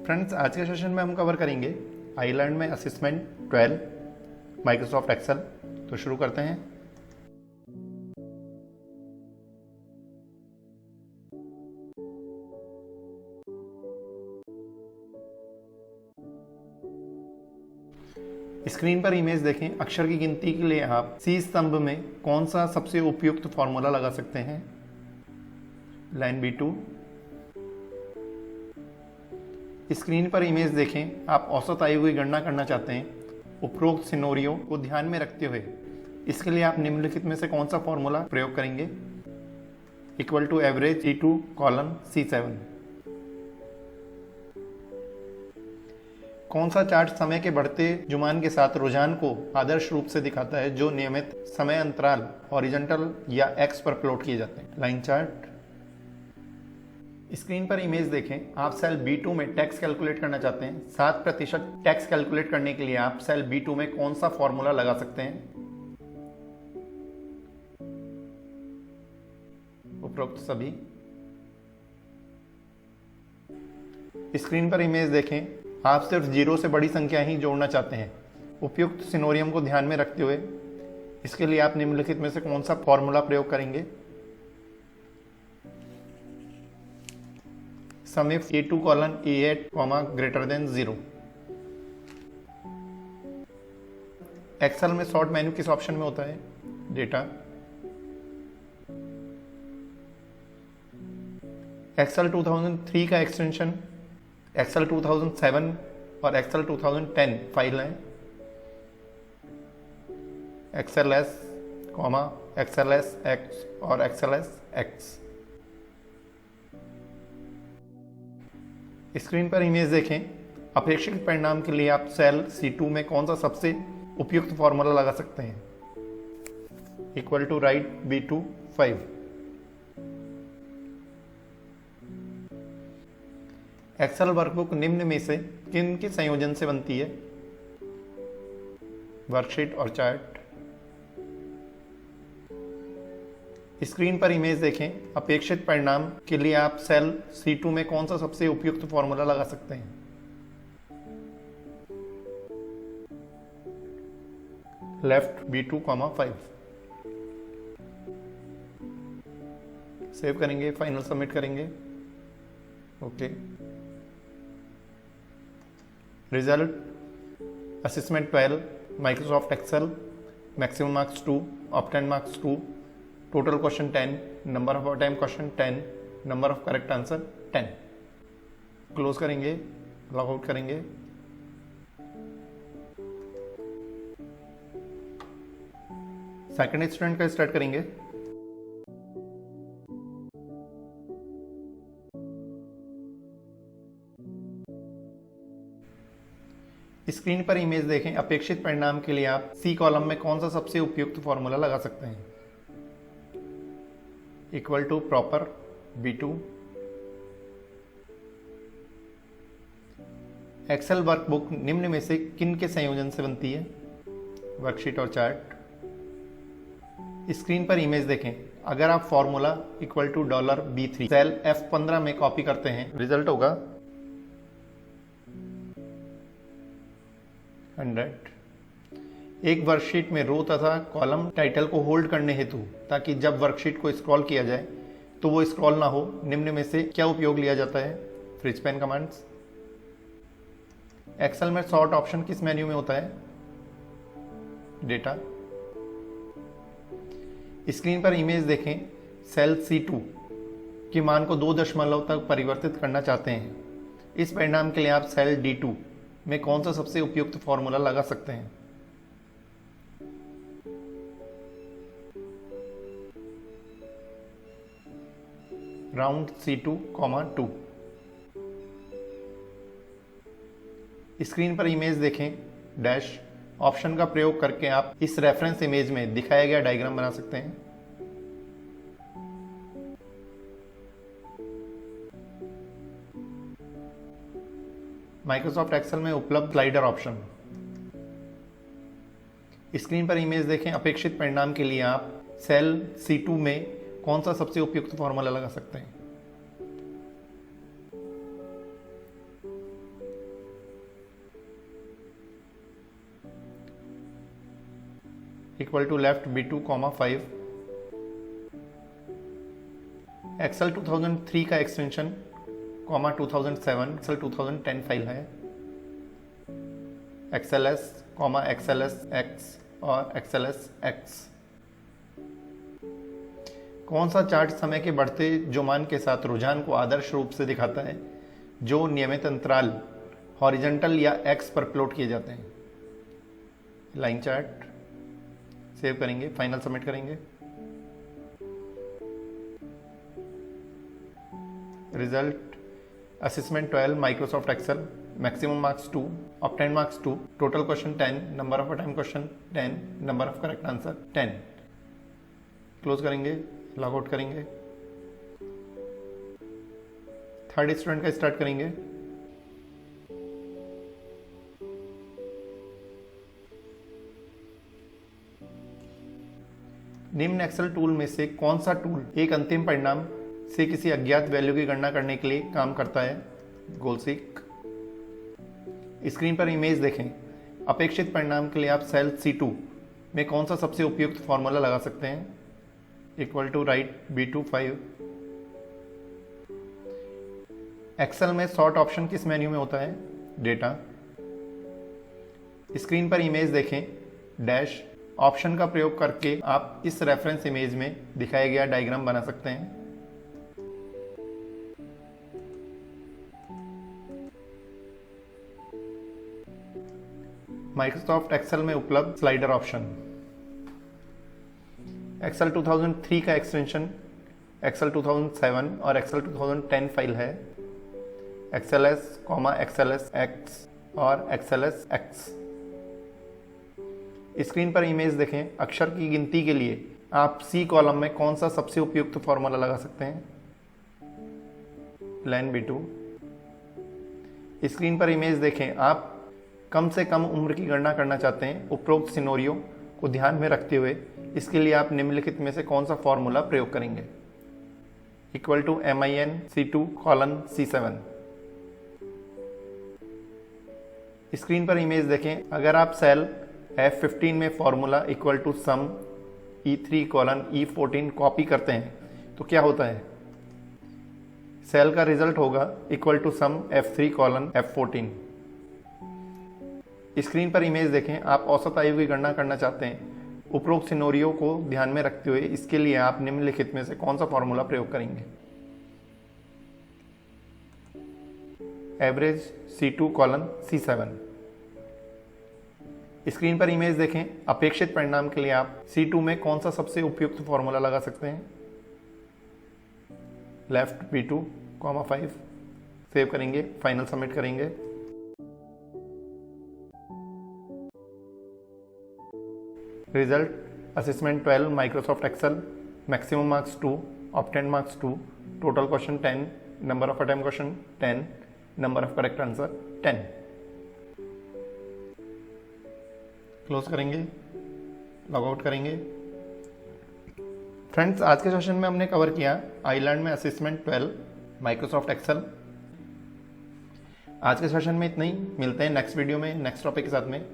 Friends, आज के session में हम कवर करेंगे आइलैंड में असेसमेंट 12 माइक्रोसॉफ्ट एक्सेल। तो शुरू करते हैं। स्क्रीन पर इमेज देखें। अक्षर की गिनती के लिए आप सी स्तंभ में कौन सा सबसे उपयुक्त फॉर्मूला लगा सकते हैं? Line B2। स्क्रीन पर इमेज देखें। आप औसत आयु की गणना करना चाहते हैं उपरोक्त सिनेरियो को ध्यान में रखते हुए। इसके लिए आप निम्नलिखित में से कौन सा फॉर्मूला प्रयोग करेंगे? Equal to average C2 colon C7। कौन सा चार्ट समय के बढ़ते जुमान के साथ रुझान को आदर्श रूप से दिखाता है जो नियमित समय अंतराल हॉरिजॉन्टल या एक्स पर प्लॉट किए जाते हैं? Line chart. स्क्रीन पर इमेज देखें। आप सेल B2 में टैक्स कैलकुलेट करना चाहते हैं। 7% टैक्स कैलकुलेट करने के लिए आप सेल B2 में कौन सा फॉर्मूला लगा सकते हैं? उपरोक्त सभी। स्क्रीन पर इमेज देखें। आप सिर्फ 0 से बड़ी संख्या ही जोड़ना चाहते हैं उपयुक्त सिनोरियम को ध्यान में रखते हुए। इसके लिए आप निम्नलिखित में से कौन सा फॉर्मूला प्रयोग करेंगे? Sum if A2 colon A8 greater than 0। Excel में शॉर्ट मेन्यू किस ऑप्शन में होता है? डेटा। एक्सेल 2003 का एक्सटेंशन एक्सेल 2007 और एक्सेल 2010 फाइल है। XLS, XLS X और XLS X। स्क्रीन पर इमेज देखें। अपेक्षित परिणाम के लिए आप सेल C2 में कौन सा सबसे उपयुक्त फॉर्मूला लगा सकते हैं? Equal to right B2 5। Excel workbook निम्न में से किन के संयोजन से बनती है? वर्कशीट और चार्ट। स्क्रीन पर इमेज देखें। अपेक्षित परिणाम के लिए आप सेल C2 में कौन सा सबसे उपयुक्त फॉर्मूला लगा सकते हैं? Left B2, 5। सेव करेंगे, फाइनल सबमिट करेंगे। Okay. Result assessment 12 Microsoft Excel. Maximum marks 2, obtain marks 2, total question 10, number of time question 10, number of correct answer 10। Close करेंगे, लॉग आउट करेंगे। सेकंड स्टूडेंट का स्टार्ट करेंगे। Screen पर image देखें। अपेक्षित परिणाम के लिए आप सी कॉलम में कौन सा सबसे उपयुक्त फॉर्मूला लगा सकते हैं? Equal to proper B2। Excel workbook निम्न में से किन के संयोजन से बनती है? वर्कशीट और चार्ट। स्क्रीन पर इमेज देखें। अगर आप formula equal to $B3 cell F15 में कॉपी करते हैं, रिजल्ट होगा 100। एक वर्कशीट में रो तथा कॉलम टाइटल को होल्ड करने हेतु, ताकि जब वर्कशीट को स्क्रॉल किया जाए तो वो स्क्रॉल ना हो, निम्न में से क्या उपयोग लिया जाता है? Freeze pane commands. एक्सेल में सॉर्ट ऑप्शन किस मेन्यू में होता है? डेटा। स्क्रीन पर इमेज देखें। सेल C2 के मान को 2 दशमलव तक परिवर्तित करना चाहते हैं। इस परिणाम के लिए आप सेल D2 में कौन सा सबसे उपयुक्त फॉर्मूला लगा सकते हैं? Round C2, 2। स्क्रीन पर इमेज देखें। डैश ऑप्शन का प्रयोग करके आप इस रेफरेंस इमेज में दिखाया गया डायग्राम बना सकते हैं। माइक्रोसॉफ्ट एक्सेल में उपलब्ध स्लाइडर ऑप्शन। स्क्रीन पर इमेज देखें। अपेक्षित परिणाम के लिए आप सेल C2 में कौन सा सबसे उपयुक्त फॉर्मूला लगा सकते हैं? Equal to left B2, 5। Excel 2003 का एक्सटेंशन, 2007, एक्सेल 2010 फाइल है। XLS, XLS X और XLS X। कौन सा चार्ट समय के बढ़ते जोमान के साथ रुझान को आदर्श रूप से दिखाता है जो नियमित अंतराल हॉरिजॉन्टल या एक्स पर प्लॉट किए जाते हैं? Line chart. सेव करेंगे, फाइनल सबमिट करेंगे। Result assessment 12 Microsoft Excel, maximum marks 2, obtain marks 2, total question 10, number of attempt question 10, number of correct answer 10। Close करेंगे, लॉग आउट करेंगे। थर्ड स्टूडेंट का स्टार्ट करेंगे। निम्न एक्सेल टूल में से कौन सा टूल एक अंतिम परिणाम से किसी अज्ञात वैल्यू की गणना करने के लिए काम करता है? गोल सीक। स्क्रीन पर इमेज देखें। अपेक्षित परिणाम के लिए आप सेल C2 में कौन सा सबसे उपयुक्त फॉर्मूला लगा सकते हैं? Equal to right B2, 5। Excel में सॉर्ट ऑप्शन किस मेन्यू में होता है? डेटा। स्क्रीन पर इमेज देखें। डैश ऑप्शन का प्रयोग करके आप इस रेफरेंस इमेज में दिखाया गया डायग्राम बना सकते हैं। माइक्रोसॉफ्ट एक्सेल में उपलब्ध स्लाइडर ऑप्शन। एक्सेल 2003 का एक्सटेंशन, एक्सेल 2007 और एक्सेल 2010 फाइल है। XLS, XLS X और XLS X। स्क्रीन पर इमेज देखें। अक्षर की गिनती के लिए आप C कॉलम में कौन सा सबसे उपयुक्त फॉर्मूला लगा सकते हैं? Line B2। स्क्रीन पर इमेज देखें। आप कम से कम उम्र की गणना करना चाहते हैं। उपरोक्त सिनेरियो को ध्यान में रखते हुए इसके लिए आप निम्नलिखित में से कौन सा फॉर्मूला प्रयोग करेंगे? Equal to MIN C2 C7। Screen पर इमेज देखें। अगर आप सेल F15 में formula equal to sum E3 E14 copy करते हैं तो क्या होता है? सेल का रिजल्ट होगा equal to sum F3 F14। Screen पर इमेज देखें। आप औसत आयु की गणना करना चाहते हैं। उपरोक्त सिनेरियो को ध्यान में रखते हुए इसके लिए आप निम्नलिखित में से कौन सा फॉर्मूला प्रयोग करेंगे? Average C2 C7। स्क्रीन पर इमेज देखें। अपेक्षित परिणाम के लिए आप C2 में कौन सा सबसे उपयुक्त फॉर्मूला लगा सकते हैं? Left B2, 5। सेव करेंगे, फाइनल सबमिट करेंगे। Result assessment 12 Microsoft Excel, maximum marks 2, obtain marks 2, total question 10, number of attempt question 10, number of correct answer 10। Close करेंगे, लॉग आउट करेंगे। फ्रेंड्स, आज के सेशन में हमने कवर किया आइलैंड में असेसमेंट 12 माइक्रोसॉफ्ट एक्सेल। आज के सेशन में इतना ही। मिलते हैं नेक्स्ट वीडियो में नेक्स्ट टॉपिक के साथ में।